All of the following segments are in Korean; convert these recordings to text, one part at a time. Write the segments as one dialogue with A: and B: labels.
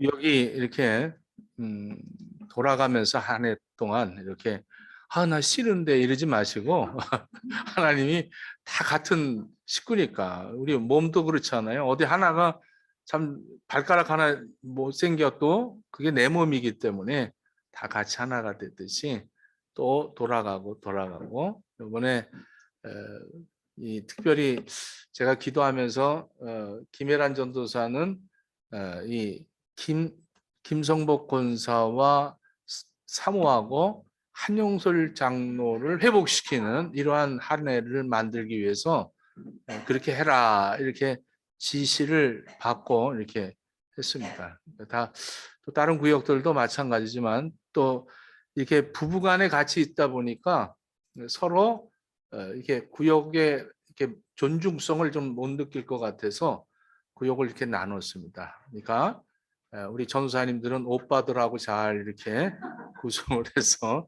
A: 여기 이렇게 음, 돌아가면서 한 해 동안 이렇게 나 싫은데 이러지 마시고 하나님이 다 같은 식구니까 우리 몸도 그렇잖아요. 어디 하나가 참 발가락 하나 못생겨도 그게 내 몸이기 때문에 다 같이 하나가 됐듯이 또 돌아가고 이번에 어, 이 특별히 제가 기도하면서 김혜란 전도사는 이 김성복 권사와 사모하고 한용설 장로를 회복시키는 이러한 한 해를 만들기 위해서 그렇게 해라 이렇게 지시를 받고 이렇게 했습니다. 또 다른 구역들도 마찬가지지만 또 이렇게 부부간에 같이 있다 보니까 서로 이렇게 구역의 이렇게 존중성을 좀 못 느낄 것 같아서 구역을 이렇게 나눴습니다. 그러니까 우리 전사님들은 오빠들하고 잘 이렇게 구성을 해서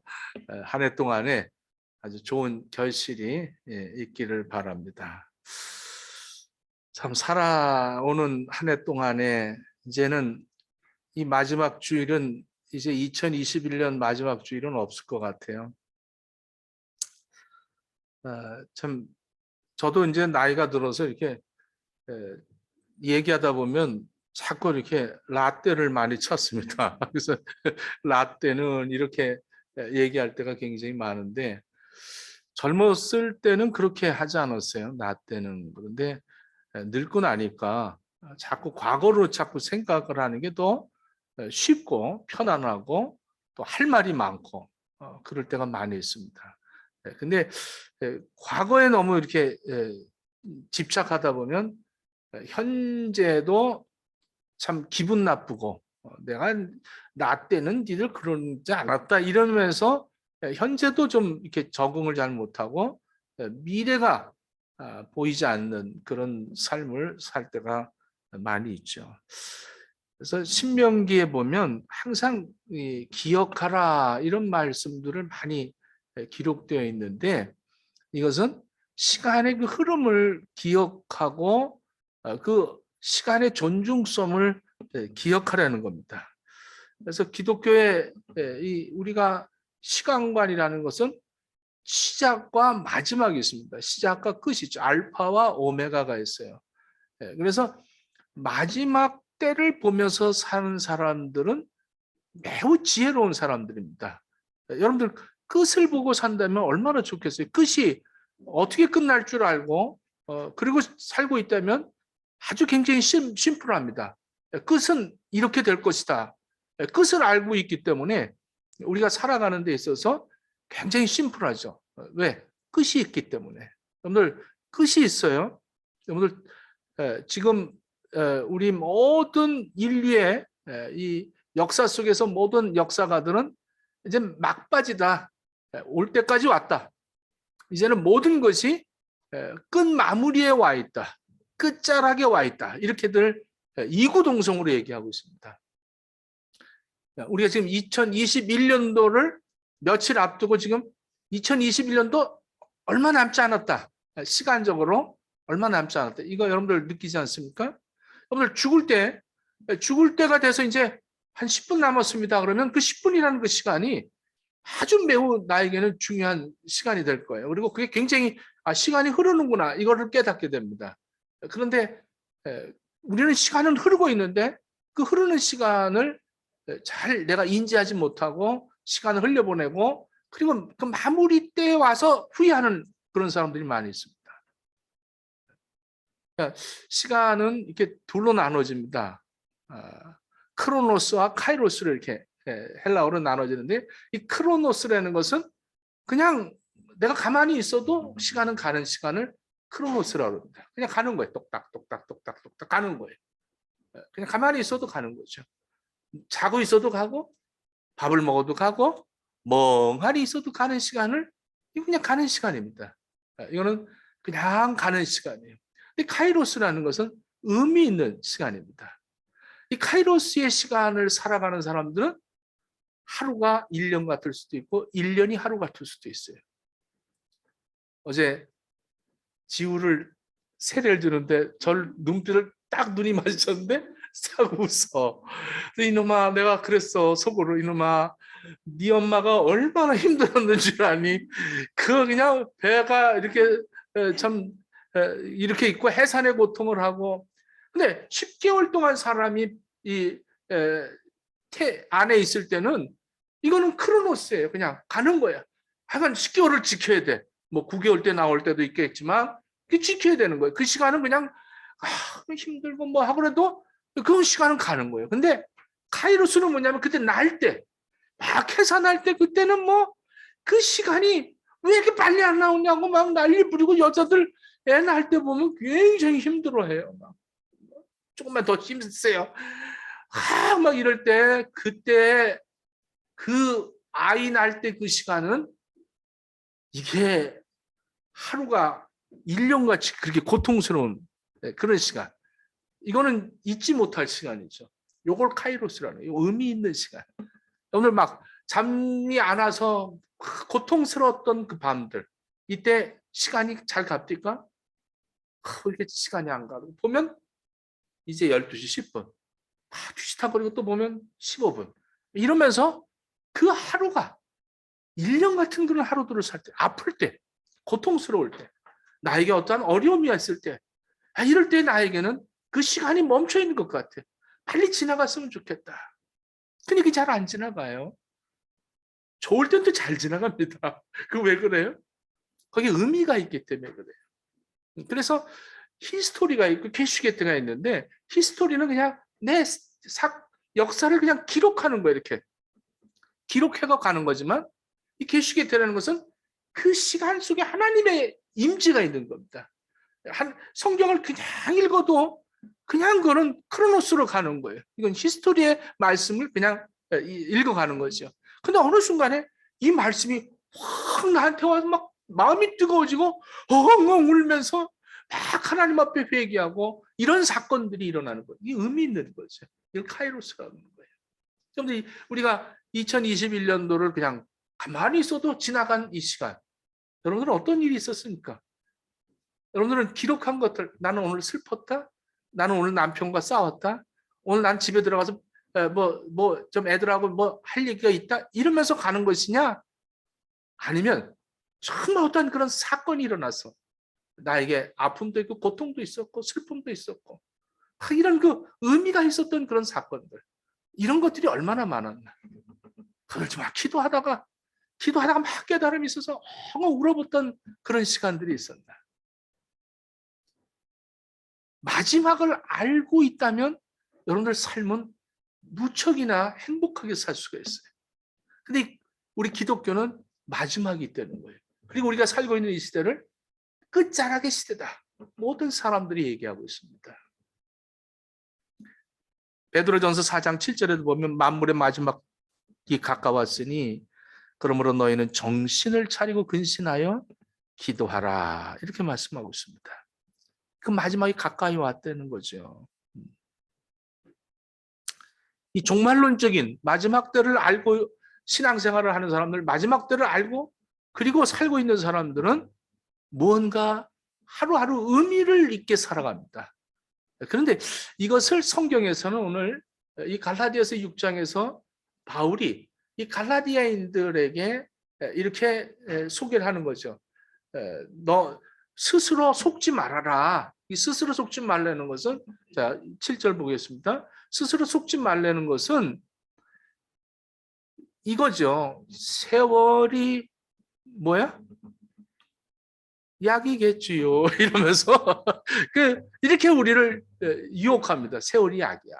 A: 한 해 동안에 아주 좋은 결실이 있기를 바랍니다. 참 살아오는 한 해 동안에 이제는 이 마지막 주일은 이제 2021년 마지막 주일은 없을 것 같아요. 참 저도 이제 나이가 들어서 이렇게 얘기하다 보면 자꾸 이렇게 라떼를 많이 찾습니다. 그래서 라떼는 이렇게 얘기할 때가 굉장히 많은데 젊었을 때는 그렇게 하지 않았어요. 라떼는. 그런데 늙고 나니까 자꾸 과거로 자꾸 생각을 하는 게 더 쉽고 편안하고 또 할 말이 많고 그럴 때가 많이 있습니다. 근데 과거에 너무 이렇게 집착하다 보면 현재도 참 기분 나쁘고 내가 나 때는 니들 그러지 않았다 이러면서 현재도 좀 이렇게 적응을 잘 못하고 미래가 보이지 않는 그런 삶을 살 때가 많이 있죠. 그래서 신명기에 보면 항상 기억하라 이런 말씀들을 많이 기록되어 있는데 이것은 시간의 그 흐름을 기억하고 그 시간의 존중성을 기억하라는 겁니다. 그래서 기독교의 우리가 시간관이라는 것은 시작과 마지막이 있습니다. 시작과 끝이 있죠. 알파와 오메가가 있어요. 그래서 마지막 때를 보면서 사는 사람들은 매우 지혜로운 사람들입니다. 여러분들 끝을 보고 산다면 얼마나 좋겠어요. 끝이 어떻게 끝날 줄 알고 그리고 살고 있다면 아주 굉장히 심플합니다. 끝은 이렇게 될 것이다. 끝을 알고 있기 때문에 우리가 살아가는 데 있어서 굉장히 심플하죠. 왜? 끝이 있기 때문에. 여러분들 끝이 있어요. 여러분들 지금 우리 모든 인류의 이 역사 속에서 모든 역사가들은 이제 막바지다. 올 때까지 왔다. 이제는 모든 것이 끝 마무리에 와 있다. 끝자락에 와 있다. 이렇게들 이구동성으로 얘기하고 있습니다. 우리가 지금 2021년도를 며칠 앞두고 지금 2021년도 얼마 남지 않았다. 시간적으로 얼마 남지 않았다. 이거 여러분들 느끼지 않습니까? 여러분들 죽을 때가 돼서 이제 한 10분 남았습니다. 그러면 그 10분이라는 그 시간이 아주 매우 나에게는 중요한 시간이 될 거예요. 그리고 그게 굉장히 시간이 흐르는구나 이거를 깨닫게 됩니다. 그런데 우리는 시간은 흐르고 있는데 그 흐르는 시간을 잘 내가 인지하지 못하고 시간을 흘려보내고 그리고 그 마무리 때에 와서 후회하는 그런 사람들이 많이 있습니다. 그러니까 시간은 이렇게 둘로 나눠집니다. 크로노스와 카이로스로 이렇게 헬라어로 나눠지는데 이 크로노스라는 것은 그냥 내가 가만히 있어도 시간은 가는 시간을 크로노스라고 합니다. 그냥 가는 거예요. 똑딱 똑딱 똑딱 똑딱 가는 거예요. 그냥 가만히 있어도 가는 거죠. 자고 있어도 가고 밥을 먹어도 가고 멍하니 있어도 가는 시간을 이거 그냥 가는 시간입니다. 이거는 그냥 가는 시간이에요. 근데 카이로스라는 것은 의미 있는 시간입니다. 이 카이로스의 시간을 살아가는 사람들은 하루가 1년 같을 수도 있고 1년이 하루 같을 수도 있어요. 어제 지우를 세례를 주는데 눈빛을 딱 눈이 마주쳤는데 싹 웃어. 이놈아, 내가 그랬어. 속으로, 이놈아, 네 엄마가 얼마나 힘들었는 줄 아니? 그 그냥 배가 이렇게 참 이렇게 있고 해산의 고통을 하고. 근데 10개월 동안 사람이 이 안에 있을 때는 이거는 크로노스예요. 그냥 가는 거야. 하여간 10개월을 지켜야 돼. 뭐 9개월 때 나올 때도 있겠지만 지켜야 되는 거예요. 그 시간은 그냥 힘들고 뭐 하고라도 그 시간은 가는 거예요. 근데 카이로스는 뭐냐면 그때 날 때, 막 해산할 때 그때는 뭐 그 시간이 왜 이렇게 빨리 안 나오냐고 막 난리 부리고 여자들 애 낳을 때 보면 굉장히 힘들어해요. 막 조금만 더 힘쓰세요. 막 이럴 때 그때 그 아이 낳을 때 그 시간은 이게 하루가 1년같이 그렇게 고통스러운 그런 시간. 이거는 잊지 못할 시간이죠. 요걸 카이로스라는 거예요. 의미 있는 시간. 오늘 막 잠이 안 와서 고통스러웠던 그 밤들. 이때 시간이 잘 갑니까? 이렇게 시간이 안 가고 보면 이제 12시 10분. 뒤치다거리고 또 보면 15분. 이러면서 그 하루가 1년 같은 그런 하루들을 살 때, 아플 때, 고통스러울 때, 나에게 어떠한 어려움이 있을 때, 이럴 때 나에게는 그 시간이 멈춰 있는 것 같아. 빨리 지나갔으면 좋겠다. 근데 그게 잘 안 지나가요. 좋을 땐 또 잘 지나갑니다. 그 왜 그래요? 거기에 의미가 있기 때문에 그래요. 그래서 히스토리가 있고 캐슈게트가 있는데 히스토리는 그냥 내 역사를 그냥 기록하는 거예요. 이렇게 기록해가 가는 거지만 이 캐슈게트라는 것은 그 시간 속에 하나님의 임재가 있는 겁니다. 성경을 그냥 읽어도 그냥 그런 크로노스로 가는 거예요. 이건 히스토리의 말씀을 그냥 읽어가는 거죠. 근데 어느 순간에 이 말씀이 확 나한테 와서 막 마음이 뜨거워지고 엉엉 울면서 막 하나님 앞에 회개하고 이런 사건들이 일어나는 거예요. 이게 의미 있는 거죠. 이걸 카이로스라는 거예요. 좀 우리가 2021년도를 그냥 가만히 있어도 지나간 이 시간, 여러분들은 어떤 일이 있었습니까? 여러분들은 기록한 것들, 나는 오늘 슬펐다, 나는 오늘 남편과 싸웠다, 오늘 난 집에 들어가서 좀 애들하고 뭐 할 얘기가 있다, 이러면서 가는 것이냐? 아니면 정말 어떤 그런 사건이 일어나서 나에게 아픔도 있고 고통도 있었고 슬픔도 있었고 이런 그 의미가 있었던 그런 사건들, 이런 것들이 얼마나 많았나. 그걸 좀 기도하다가 막 깨달음이 있어서 엉엉 울어봤던 그런 시간들이 있었나. 마지막을 알고 있다면 여러분들 삶은 무척이나 행복하게 살 수가 있어요. 근데 우리 기독교는 마지막이 있다는 거예요. 그리고 우리가 살고 있는 이 시대를 끝자락의 시대다. 모든 사람들이 얘기하고 있습니다. 베드로전서 4장 7절에도 보면 만물의 마지막이 가까웠으니 그러므로 너희는 정신을 차리고 근신하여 기도하라. 이렇게 말씀하고 있습니다. 그 마지막이 가까이 왔다는 거죠. 이 종말론적인 마지막 때를 알고 신앙생활을 하는 사람들, 마지막 때를 알고 그리고 살고 있는 사람들은 무언가 하루하루 의미를 있게 살아갑니다. 그런데 이것을 성경에서는 오늘 이 갈라디아서 6장에서 바울이 이 갈라디아인들에게 이렇게 소개를 하는 거죠. 너 스스로 속지 말아라. 이 스스로 속지 말라는 것은, 자, 7절 보겠습니다. 스스로 속지 말라는 것은 이거죠. 세월이 뭐야? 약이겠지요. 이러면서 이렇게 우리를 유혹합니다. 세월이 약이야.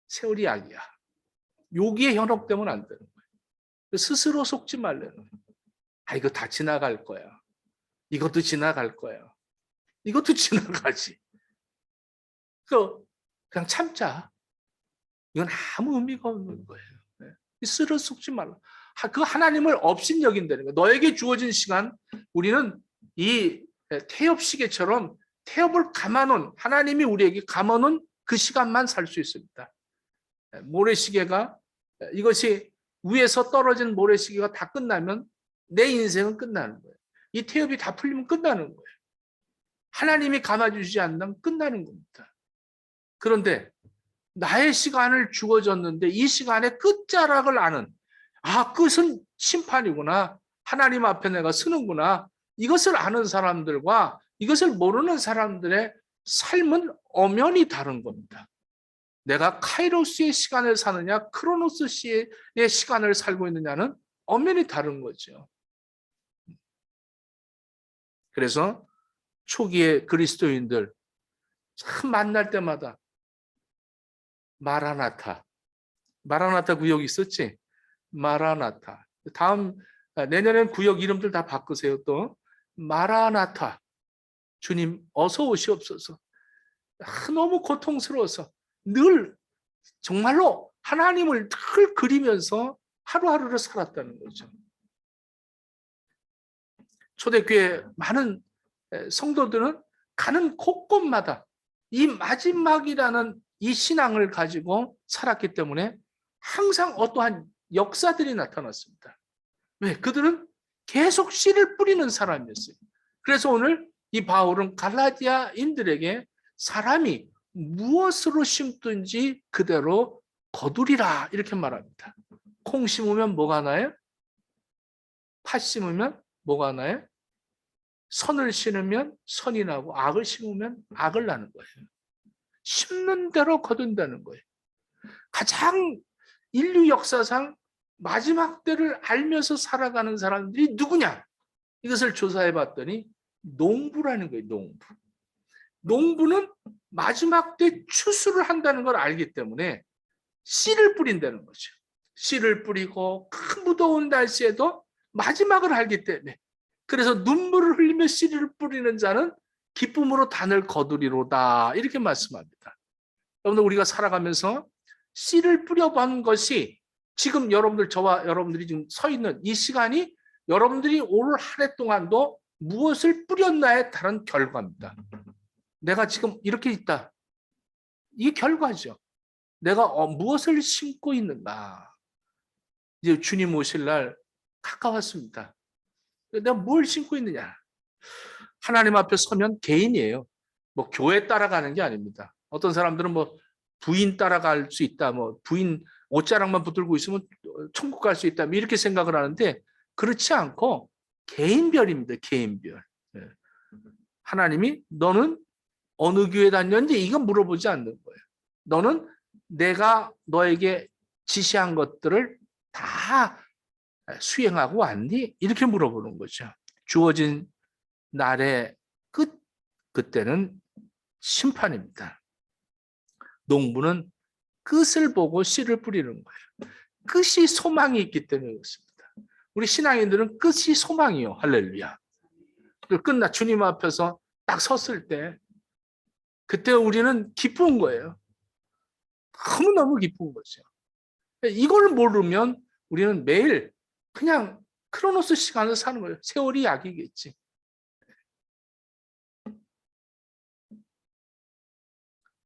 A: 세월이 약이야. 여기에 현혹되면 안 되는 거예요. 스스로 속지 말라는 거예요. 이거 다 지나갈 거야. 이것도 지나갈 거야. 이것도 지나가지. 그냥 참자. 이건 아무 의미가 없는 거예요. 스스로 속지 말라. 그 하나님을 업신여긴다는 거예요. 너에게 주어진 시간, 우리는 이 태엽 시계처럼 태엽을 감아놓은, 하나님이 우리에게 감아놓은 그 시간만 살 수 있습니다. 모래시계가, 이것이 위에서 떨어진 모래시계가 다 끝나면 내 인생은 끝나는 거예요. 이 태엽이 다 풀리면 끝나는 거예요. 하나님이 감아주지 않으면 끝나는 겁니다. 그런데 나의 시간을 주어졌는데 이 시간의 끝자락을 아는, 끝은 심판이구나, 하나님 앞에 내가 서는구나, 이것을 아는 사람들과 이것을 모르는 사람들의 삶은 엄연히 다른 겁니다. 내가 카이로스의 시간을 사느냐 크로노스의 시간을 살고 있느냐는 엄연히 다른 거죠. 그래서 초기의 그리스도인들 참 만날 때마다 마라나타 구역 있었지? 마라나타. 다음 내년엔 구역 이름들 다 바꾸세요. 또 마라나타, 주님 어서 오시옵소서. 너무 고통스러워서 늘 정말로 하나님을 늘 그리면서 하루하루를 살았다는 거죠. 초대교회 많은 성도들은 가는 곳곳마다 이 마지막이라는 이 신앙을 가지고 살았기 때문에 항상 어떠한 역사들이 나타났습니다. 왜? 그들은 계속 씨를 뿌리는 사람이었어요. 그래서 오늘 이 바울은 갈라디아인들에게 사람이 무엇으로 심든지 그대로 거두리라 이렇게 말합니다. 콩 심으면 뭐가 나요? 팥 심으면 뭐가 나요? 선을 심으면 선이 나고 악을 심으면 악을 나는 거예요. 심는 대로 거둔다는 거예요. 가장 인류 역사상 마지막 때를 알면서 살아가는 사람들이 누구냐? 이것을 조사해 봤더니 농부라는 거예요. 농부는 마지막 때 추수를 한다는 걸 알기 때문에 씨를 뿌린다는 거죠. 씨를 뿌리고 큰 무더운 날씨에도 마지막을 알기 때문에, 그래서 눈물을 흘리며 씨를 뿌리는 자는 기쁨으로 단을 거두리로다 이렇게 말씀합니다. 여러분들, 우리가 살아가면서 씨를 뿌려본 것이 지금 여러분들, 저와 여러분들이 지금 서 있는 이 시간이 여러분들이 올 한 해 동안도 무엇을 뿌렸나에 따른 결과입니다. 내가 지금 이렇게 있다, 이게 결과죠. 내가 무엇을 심고 있는가. 이제 주님 오실 날 가까웠습니다. 내가 뭘 심고 있느냐. 하나님 앞에 서면 개인이에요. 뭐 교회 따라가는 게 아닙니다. 어떤 사람들은 뭐 부인 따라갈 수 있다, 뭐 부인 옷자락만 붙들고 있으면 천국 갈 수 있다, 이렇게 생각을 하는데 그렇지 않고 개인별입니다. 개인별. 하나님이 너는 어느 교회 다녔는지 이건 물어보지 않는 거예요. 너는 내가 너에게 지시한 것들을 다 수행하고 왔니? 이렇게 물어보는 거죠. 주어진 날의 그때는 심판입니다. 농부는 끝을 보고 씨를 뿌리는 거예요. 끝이 소망이 있기 때문에 그렇습니다. 우리 신앙인들은 끝이 소망이요. 할렐루야. 끝나 주님 앞에서 딱 섰을 때 그때 우리는 기쁜 거예요. 너무너무 기쁜 거죠. 이걸 모르면 우리는 매일 그냥 크로노스 시간을 사는 거예요. 세월이 약이겠지.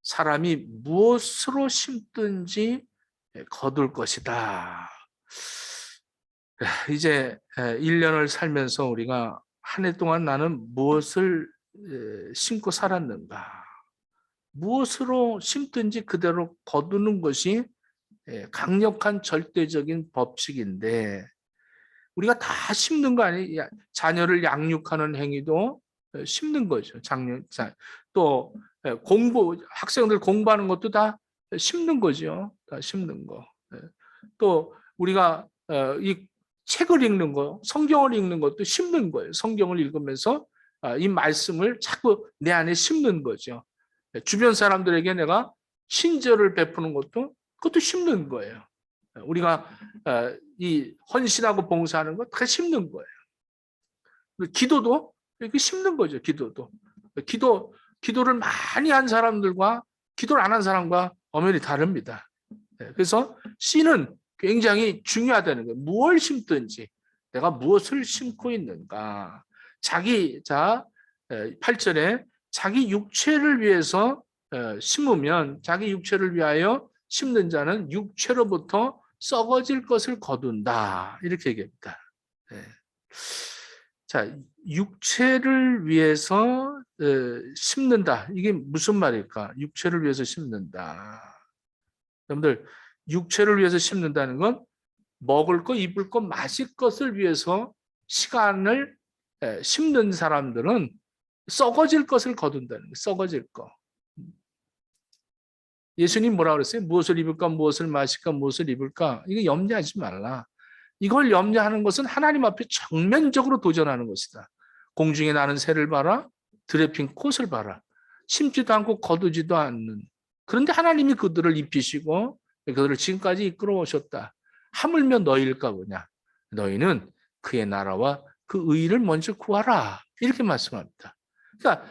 A: 사람이 무엇으로 심든지 거둘 것이다. 이제 1년을 살면서 우리가 한 해 동안 나는 무엇을 심고 살았는가. 무엇으로 심든지 그대로 거두는 것이 강력한 절대적인 법칙인데, 우리가 다 심는 거 아니에요. 자녀를 양육하는 행위도 심는 거죠. 또 학생들 공부하는 것도 다 심는 거죠. 다 심는 거. 또 우리가 이 책을 읽는 거, 성경을 읽는 것도 심는 거예요. 성경을 읽으면서 이 말씀을 자꾸 내 안에 심는 거죠. 주변 사람들에게 내가 친절을 베푸는 것도 그것도 심는 거예요. 우리가 이 헌신하고 봉사하는 거 다 심는 거예요. 기도도 이렇게 심는 거죠. 기도를 많이 한 사람들과 기도를 안 한 사람과 엄연히 다릅니다. 그래서 씨는 굉장히 중요하다는 거예요. 무엇을 심든지 내가 무엇을 심고 있는가. 8절에 자기 육체를 위해서 심으면 자기 육체를 위하여 심는 자는 육체로부터 썩어질 것을 거둔다. 이렇게 얘기합니다. 자, 육체를 위해서 심는다. 이게 무슨 말일까? 육체를 위해서 심는다. 여러분들 육체를 위해서 심는다는 건 먹을 것, 입을 것, 마실 것을 위해서 시간을 심는 사람들은 썩어질 것을 거둔다는 거예요. 썩어질 거. 예수님 뭐라 그랬어요? 무엇을 입을까, 무엇을 마실까, 무엇을 입을까? 이거 염려하지 말라. 이걸 염려하는 것은 하나님 앞에 정면적으로 도전하는 것이다. 공중에 나는 새를 봐라. 들에 핀 꽃을 봐라. 심지도 않고 거두지도 않는. 그런데 하나님이 그들을 입히시고 그들을 지금까지 이끌어 오셨다. 하물며 너희일까 보냐. 너희는 그의 나라와 그 의를 먼저 구하라. 이렇게 말씀합니다. 그러니까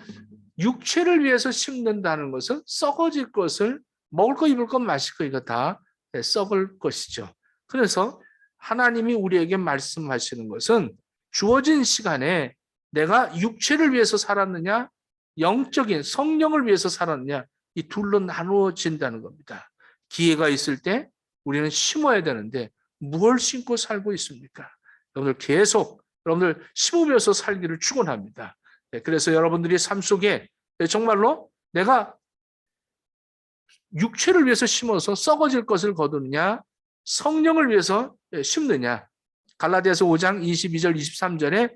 A: 육체를 위해서 심는다는 것은 썩어질 것을 먹을 거, 입을 것, 마실 거 이거 다 썩을 것이죠. 그래서 하나님이 우리에게 말씀하시는 것은 주어진 시간에 내가 육체를 위해서 살았느냐, 영적인 성령을 위해서 살았느냐, 이 둘로 나누어진다는 겁니다. 기회가 있을 때 우리는 심어야 되는데 무엇을 심고 살고 있습니까? 여러분들 계속 여러분들 심으면서 살기를 축원합니다. 그래서 여러분들이 삶 속에 정말로 내가 육체를 위해서 심어서 썩어질 것을 거두느냐, 성령을 위해서 심느냐. 갈라디아서 5장 22절 23절에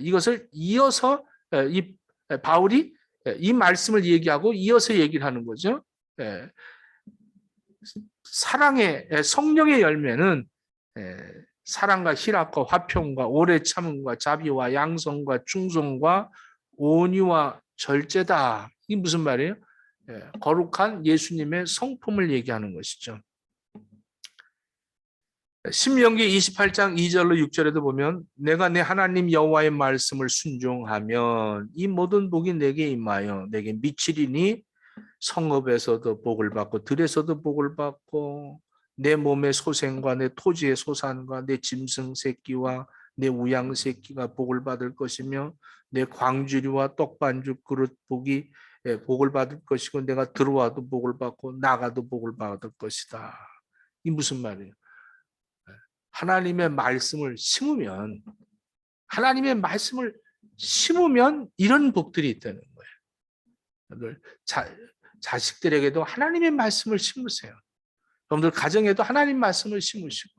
A: 이것을 이어서 이 바울이 이 말씀을 얘기하고 이어서 얘기를 하는 거죠. 사랑의 성령의 열매는 사랑과 희락과 화평과 오래 참음과 자비와 양성과 충성과 온유와 절제다. 이게 무슨 말이에요? 거룩한 예수님의 성품을 얘기하는 것이죠. 신명기 28장 2절로 6절에도 보면 내가 내 하나님 여호와의 말씀을 순종하면 이 모든 복이 내게 임하여 내게 미치리니 성읍에서도 복을 받고 들에서도 복을 받고 내 몸의 소생과 내 토지의 소산과 내 짐승 새끼와 내 우양 새끼가 복을 받을 것이며 내 광주리와 떡반죽 그릇 복이 복을 받을 것이고 내가 들어와도 복을 받고 나가도 복을 받을 것이다. 이 무슨 말이에요? 하나님의 말씀을 심으면 이런 복들이 있다는 거예요. 자식들에게도 하나님의 말씀을 심으세요. 여러분들 가정에도 하나님 말씀을 심으시고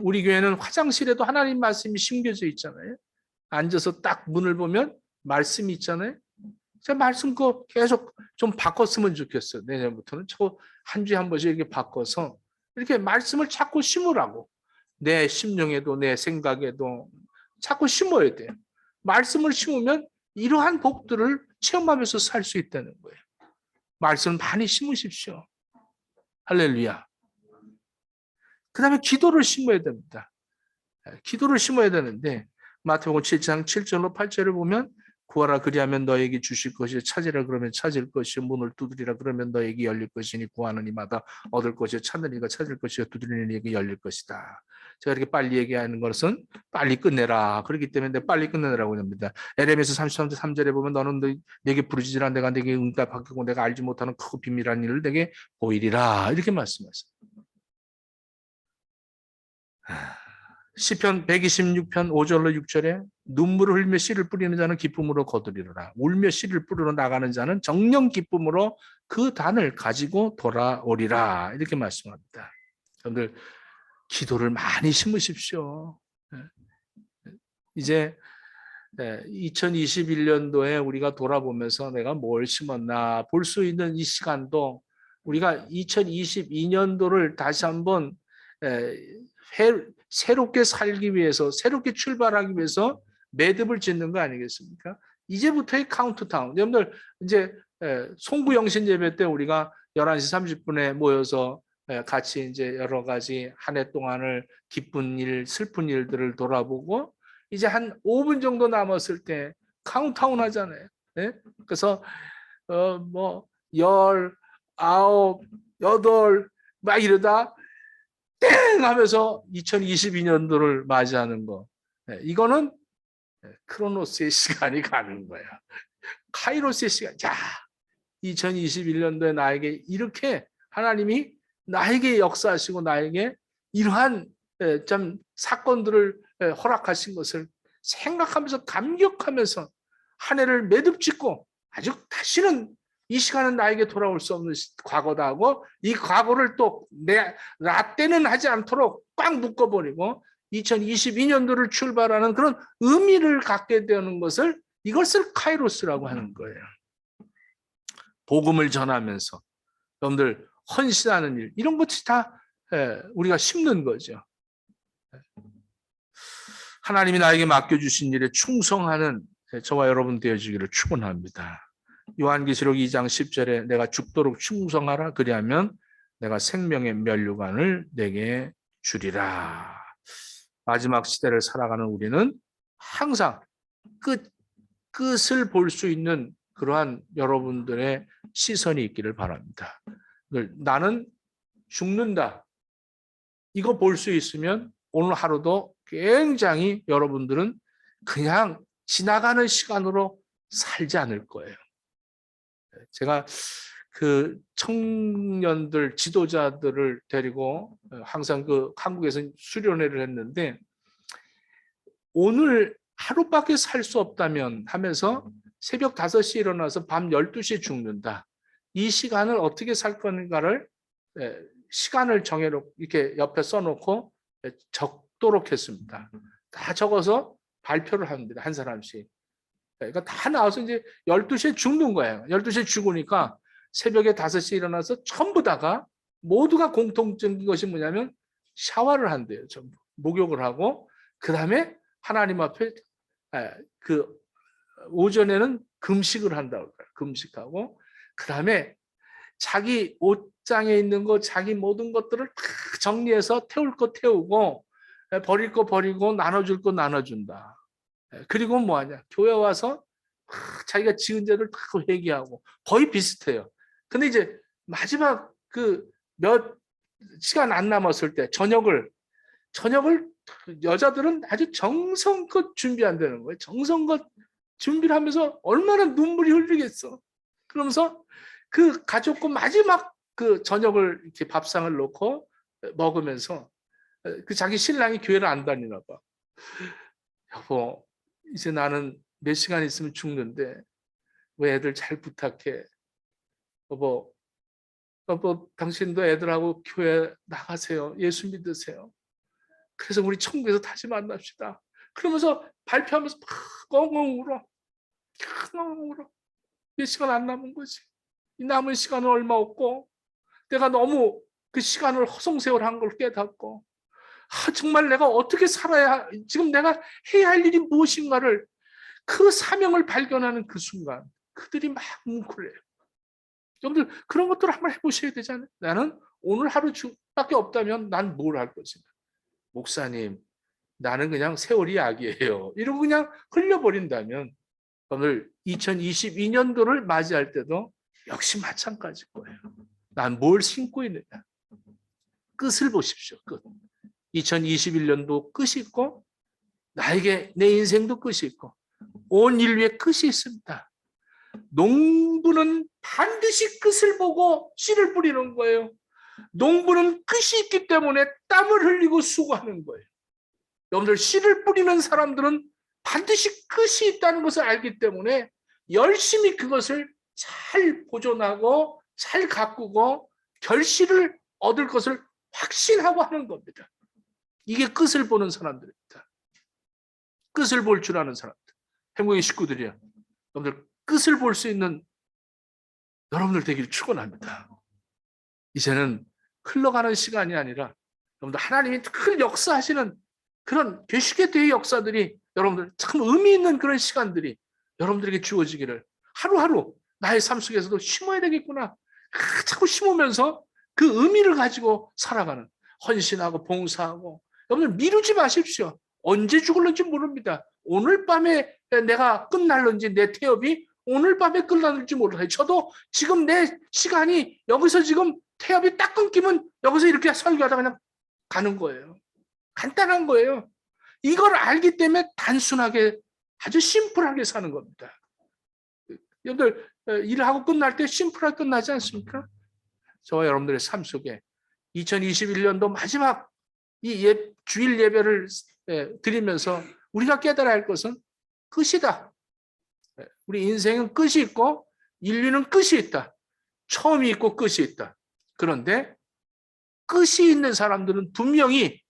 A: 우리 교회는 화장실에도 하나님 말씀이 심겨져 있잖아요. 앉아서 딱 문을 보면 말씀이 있잖아요. 제가 말씀 그거 계속 좀 바꿨으면 좋겠어요. 내년부터는 저 한 주에 한 번씩 이렇게 바꿔서 이렇게 말씀을 자꾸 심으라고. 내 심령에도 내 생각에도 자꾸 심어야 돼요. 말씀을 심으면 이러한 복들을 체험하면서 살 수 있다는 거예요. 말씀 많이 심으십시오. 할렐루야. 그 다음에 기도를 심어야 됩니다. 기도를 심어야 되는데 마태복음 7장 7절로 8절을 보면 구하라 그리하면 너에게 주실 것이요 찾으라 그러면 찾을 것이요 문을 두드리라 그러면 너에게 열릴 것이니 구하는 이마다 얻을 것이요 찾는 이가 찾을 것이요 두드리는 이에게 열릴 것이다. 제가 이렇게 빨리 얘기하는 것은 빨리 끝내라. 그렇기 때문에 빨리 끝내라고 합니다. 에레미야서 33절 3절에 보면 너는 내게 부르짖으라 내가 내게 응답하겠고 내가 알지 못하는 크고 비밀한 일을 내게 보이리라. 이렇게 말씀하셨어요. 시편 126편 5절로 6절에 눈물을 흘리며 씨를 뿌리는 자는 기쁨으로 거두리라. 울며 씨를 뿌리러 나가는 자는 정령 기쁨으로 그 단을 가지고 돌아오리라. 이렇게 말씀합니다. 여러분들 기도를 많이 심으십시오. 이제 2021년도에 우리가 돌아보면서 내가 뭘 심었나 볼 수 있는 이 시간도 우리가 2022년도를 다시 한번 새롭게 살기 위해서 새롭게 출발하기 위해서 매듭을 짓는 거 아니겠습니까? 이제부터의 카운트다운. 여러분들 이제 송구영신 예배 때 우리가 11시 30분에 모여서 같이 이제 여러 가지 한 해 동안을 기쁜 일, 슬픈 일들을 돌아보고 이제 한 5분 정도 남았을 때 카운트다운 하잖아요. 네? 그래서 뭐 10, 9, 8 막 이러다 땡 하면서 2022년도를 맞이하는 거. 이거는 크로노스의 시간이 가는 거야. 카이로스의 시간. 자, 2021년도에 나에게 이렇게 하나님이 나에게 역사하시고 나에게 이러한 참 사건들을 허락하신 것을 생각하면서 감격하면서 한 해를 매듭짓고 아주 다시는 이 시간은 나에게 돌아올 수 없는 과거다 하고 이 과거를 또 나 때는 하지 않도록 꽉 묶어버리고 2022년도를 출발하는 그런 의미를 갖게 되는 것을 이것을 카이로스라고 하는 거예요. 복음을 전하면서 여러분들 헌신하는 일 이런 것이 다 우리가 심는 거죠. 하나님이 나에게 맡겨주신 일에 충성하는 저와 여러분 되어주기를 축원합니다. 요한계시록 2장 10절에 내가 죽도록 충성하라 그리하면 내가 생명의 면류관을 내게 주리라. 마지막 시대를 살아가는 우리는 항상 끝을 볼 수 있는 그러한 여러분들의 시선이 있기를 바랍니다. 나는 죽는다. 이거 볼 수 있으면 오늘 하루도 굉장히 여러분들은 그냥 지나가는 시간으로 살지 않을 거예요. 제가 그 청년들, 지도자들을 데리고 항상 그 한국에서 수련회를 했는데 오늘 하루밖에 살 수 없다면 하면서 새벽 5시에 일어나서 밤 12시에 죽는다. 이 시간을 어떻게 살 건가를 시간을 정해놓고 이렇게 옆에 써놓고 적도록 했습니다. 다 적어서 발표를 합니다. 한 사람씩. 그러니까 다 나와서 이제 12시에 죽는 거예요. 12시에 죽으니까 새벽에 5시에 일어나서 전부 다가 모두가 공통적인 것이 뭐냐면 샤워를 한대요. 전부. 목욕을 하고 그 다음에 하나님 앞에 그 오전에는 금식을 한다고 그래요. 금식하고 그 다음에 자기 옷장에 있는 거 자기 모든 것들을 다 정리해서 태울 거 태우고 버릴 거 버리고 나눠줄 거 나눠준다. 그리고 뭐하냐 교회 와서 자기가 지은 죄를 다 회개하고 거의 비슷해요. 근데 이제 마지막 그 몇 시간 안 남았을 때 저녁을 여자들은 아주 정성껏 준비한다는 거예요. 정성껏 준비를 하면서 얼마나 눈물이 흘리겠어. 그러면서 그 가족과 마지막 그 저녁을 이렇게 밥상을 놓고 먹으면서 그 자기 신랑이 교회를 안 다니나 봐. 여보, 이제 나는 몇 시간 있으면 죽는데 왜 애들 잘 부탁해. 여보, 당신도 애들하고 교회 나가세요. 예수 믿으세요. 그래서 우리 천국에서 다시 만납시다. 그러면서 발표하면서 막 엉엉 울어. 엉엉 울어. 몇 시간 안 남은 거지. 이 남은 시간은 얼마 없고 내가 너무 그 시간을 허송세월한 걸 깨닫고 정말 내가 어떻게 살아야 지금 내가 해야 할 일이 무엇인가를 그 사명을 발견하는 그 순간 그들이 막 뭉클해요. 여러분들 그런 것들을 한번 해보셔야 되잖아요. 나는 오늘 하루밖에 없다면 난 뭘 할 것이냐. 목사님 나는 그냥 세월이 약이에요. 이러고 그냥 흘려버린다면 오늘 2022년도를 맞이할 때도 역시 마찬가지일 거예요. 난 뭘 신고 있느냐. 끝을 보십시오. 끝. 2021년도 끝이 있고 나에게 내 인생도 끝이 있고 온 인류의 끝이 있습니다. 농부는 반드시 끝을 보고 씨를 뿌리는 거예요. 농부는 끝이 있기 때문에 땀을 흘리고 수고하는 거예요. 여러분들 씨를 뿌리는 사람들은 반드시 끝이 있다는 것을 알기 때문에 열심히 그것을 잘 보존하고 잘 가꾸고 결실을 얻을 것을 확신하고 하는 겁니다. 이게 끝을 보는 사람들입니다. 끝을 볼 줄 아는 사람들. 행복의 식구들이야. 여러분들 끝을 볼 수 있는 여러분들 되기를 축원합니다. 이제는 흘러가는 시간이 아니라 여러분들 하나님이 큰 역사하시는 그런 계시의 대의 역사들이 여러분들 참 의미 있는 그런 시간들이 여러분들에게 주어지기를 하루하루 나의 삶 속에서도 심어야 되겠구나. 자꾸 심으면서 그 의미를 가지고 살아가는 헌신하고 봉사하고 여러분들 미루지 마십시오. 언제 죽을는지 모릅니다. 오늘 밤에 내가 끝날는지 내 태업이 오늘 밤에 끝날는지 몰라요. 저도 지금 내 시간이 여기서 지금 태업이 딱 끊기면 여기서 이렇게 설교하다 그냥 가는 거예요. 간단한 거예요. 이걸 알기 때문에 단순하게 아주 심플하게 사는 겁니다. 여러분들 일을 하고 끝날 때 심플하게 끝나지 않습니까? 저와 여러분들의 삶 속에 2021년도 마지막 이 주일 예배를 드리면서 우리가 깨달아야 할 것은 끝이다. 우리 인생은 끝이 있고 인류는 끝이 있다. 처음이 있고 끝이 있다. 그런데 끝이 있는 사람들은 분명히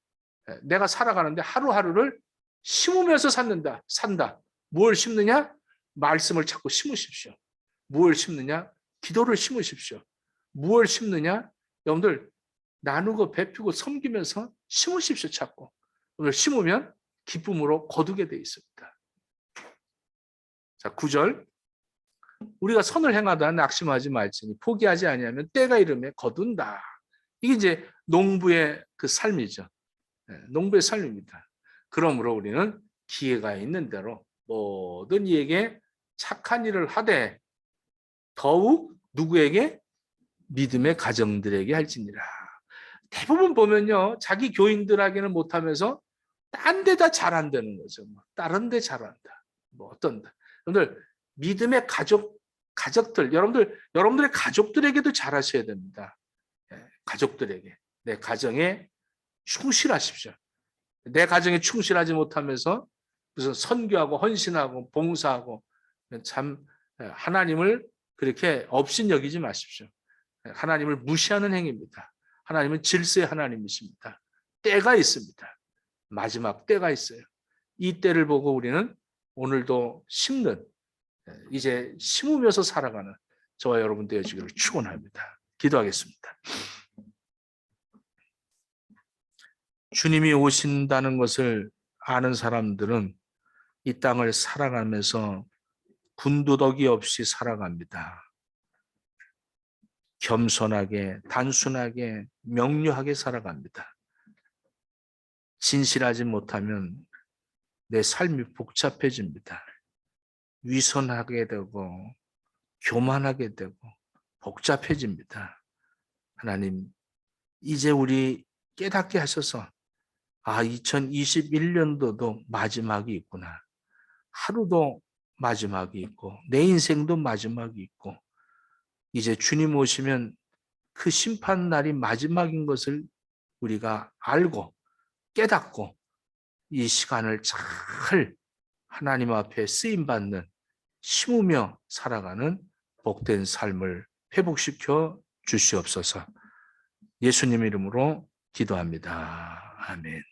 A: 내가 살아가는데 하루하루를 심으면서 산다. 무엇을 심느냐? 말씀을 자꾸 심으십시오. 무엇을 심느냐? 기도를 심으십시오. 무엇을 심느냐? 여러분들 나누고 베푸고 섬기면서 심으십시오. 자꾸. 오늘 심으면 기쁨으로 거두게 돼 있습니다. 자, 9절. 우리가 선을 행하다 낙심하지 말지니 포기하지 아니하면 때가 이르매 거둔다. 이게 이제 농부의 그 삶이죠. 농부의 삶입니다. 그러므로 우리는 기회가 있는 대로 모든 이에게 착한 일을 하되 더욱 누구에게? 믿음의 가정들에게 할지니라. 대부분 보면요, 자기 교인들에게는 못하면서 딴 데다 잘한다는 거죠. 다른 데 잘한다. 어떤다. 여러분들 믿음의 가족들, 여러분들의 가족들에게도 잘하셔야 됩니다. 가족들에게, 내 가정에 충실하십시오. 내 가정에 충실하지 못하면서 무슨 선교하고 헌신하고 봉사하고 참 하나님을 그렇게 업신여기지 마십시오. 하나님을 무시하는 행위입니다. 하나님은 질서의 하나님이십니다. 때가 있습니다. 마지막 때가 있어요. 이 때를 보고 우리는 오늘도 심는, 이제 심으면서 살아가는 저와 여러분 되어지기를 축원합니다. 기도하겠습니다. 주님이 오신다는 것을 아는 사람들은 이 땅을 살아가면서 군더더기 없이 살아갑니다. 겸손하게, 단순하게, 명료하게 살아갑니다. 진실하지 못하면 내 삶이 복잡해집니다. 위선하게 되고 교만하게 되고 복잡해집니다. 하나님, 이제 우리 깨닫게 하셔서 2021년도도 마지막이 있구나. 하루도 마지막이 있고 내 인생도 마지막이 있고 이제 주님 오시면 그 심판 날이 마지막인 것을 우리가 알고 깨닫고 이 시간을 잘 하나님 앞에 쓰임받는 심으며 살아가는 복된 삶을 회복시켜 주시옵소서. 예수님 이름으로 기도합니다. 아멘.